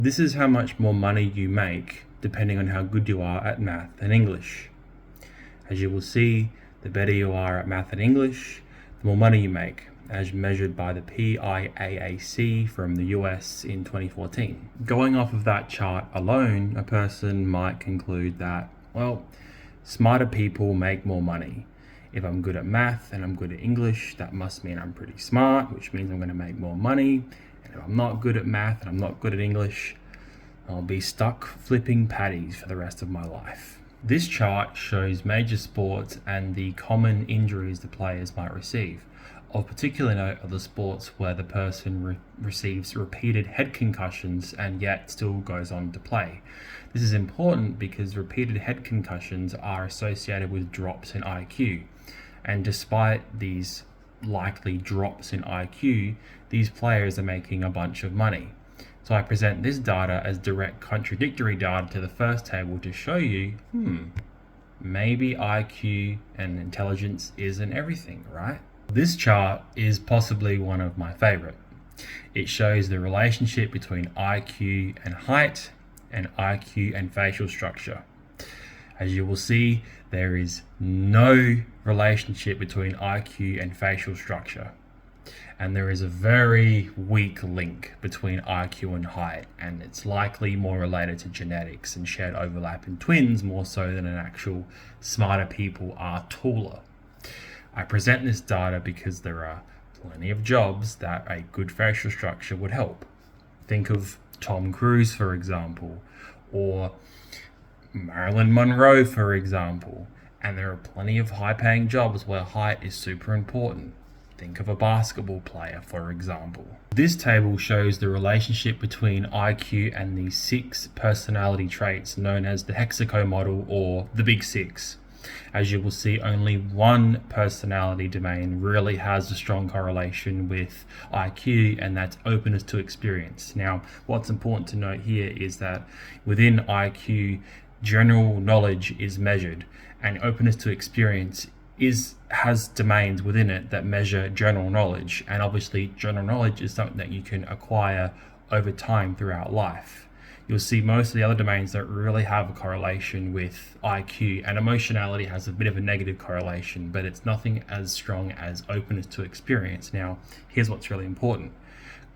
This is how much more money you make depending on how good you are at math and English. As you will see, the better you are at math and English, the more money you make, as measured by the PIAAC from the US in 2014. Going off of that chart alone, a person might conclude that, well, smarter people make more money. If I'm good at math and I'm good at English, that must mean I'm pretty smart, which means I'm going to make more money. And if I'm not good at math and I'm not good at English, I'll be stuck flipping patties for the rest of my life. This chart shows major sports and the common injuries the players might receive. Of particular note are the sports where the person receives repeated head concussions and yet still goes on to play. This is important because repeated head concussions are associated with drops in IQ. And despite these likely drops in IQ, these players are making a bunch of money. So I present this data as direct contradictory data to the first table to show you, maybe IQ and intelligence isn't everything, right? This chart is possibly one of my favorite. It shows the relationship between IQ and height and IQ and facial structure. As you will see, there is no relationship between IQ and facial structure. And there is a very weak link between IQ and height, and it's likely more related to genetics and shared overlap in twins more so than an actual smarter people are taller. I present this data because there are plenty of jobs that a good facial structure would help. Think of Tom Cruise, for example, or Marilyn Monroe, for example, and there are plenty of high-paying jobs where height is super important. Think of a basketball player, for example. This table shows the relationship between IQ and the 6 personality traits known as the Hexaco model or the Big Six. As you will see, only one personality domain really has a strong correlation with IQ, and that's openness to experience. Now, what's important to note here is that within IQ, general knowledge is measured, and openness to experience has domains within it that measure general knowledge. And obviously, general knowledge is something that you can acquire over time throughout life. You'll see most of the other domains don't really have a correlation with IQ, and emotionality has a bit of a negative correlation, but it's nothing as strong as openness to experience. Now, here's what's really important.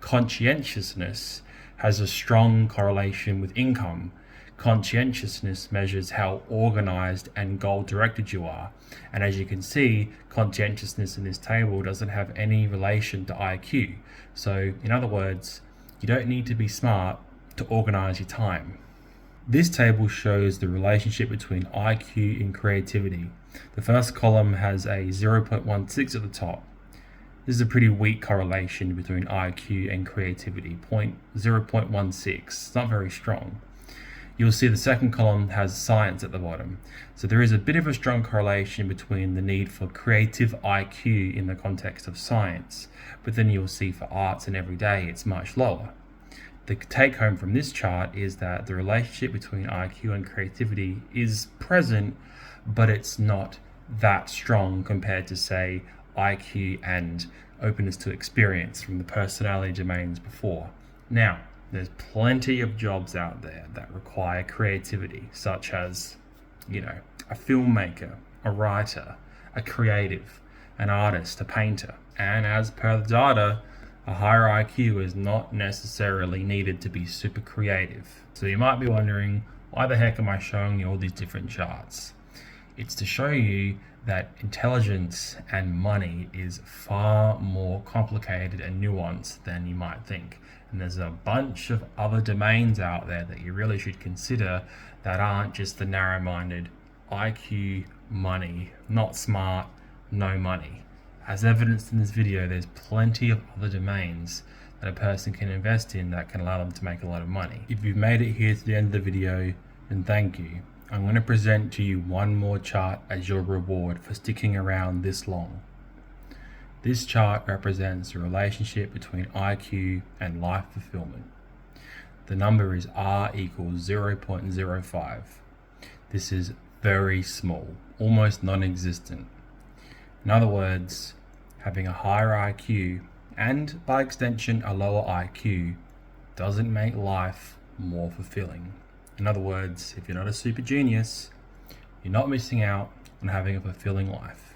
Conscientiousness has a strong correlation with income. Conscientiousness measures how organized and goal-directed you are. And as you can see, conscientiousness in this table doesn't have any relation to IQ. So, in other words, you don't need to be smart to organize your time. This table shows the relationship between IQ and creativity. The first column has a 0.16 at the top. This is a pretty weak correlation between IQ and creativity, 0.16. It's not very strong. You'll see the second column has science at the bottom. So there is a bit of a strong correlation between the need for creative IQ in the context of science, but then you'll see for arts and everyday it's much lower. The take home from this chart is that the relationship between IQ and creativity is present, but it's not that strong compared to, say, IQ and openness to experience from the personality domains before. Now, there's plenty of jobs out there that require creativity, such as, a filmmaker, a writer, a creative, an artist, a painter. And as per the data, a higher IQ is not necessarily needed to be super creative. So you might be wondering, why the heck am I showing you all these different charts? It's to show you that intelligence and money is far more complicated and nuanced than you might think. And there's a bunch of other domains out there that you really should consider that aren't just the narrow-minded IQ, money, not smart, no money. As evidenced in this video, there's plenty of other domains that a person can invest in that can allow them to make a lot of money. If you've made it here to the end of the video, then thank you. I'm going to present to you one more chart as your reward for sticking around this long. This chart represents the relationship between IQ and life fulfillment. The number is R equals 0.05. This is very small, almost non-existent. In other words, having a higher IQ and by extension a lower IQ doesn't make life more fulfilling. In other words, if you're not a super genius, you're not missing out on having a fulfilling life.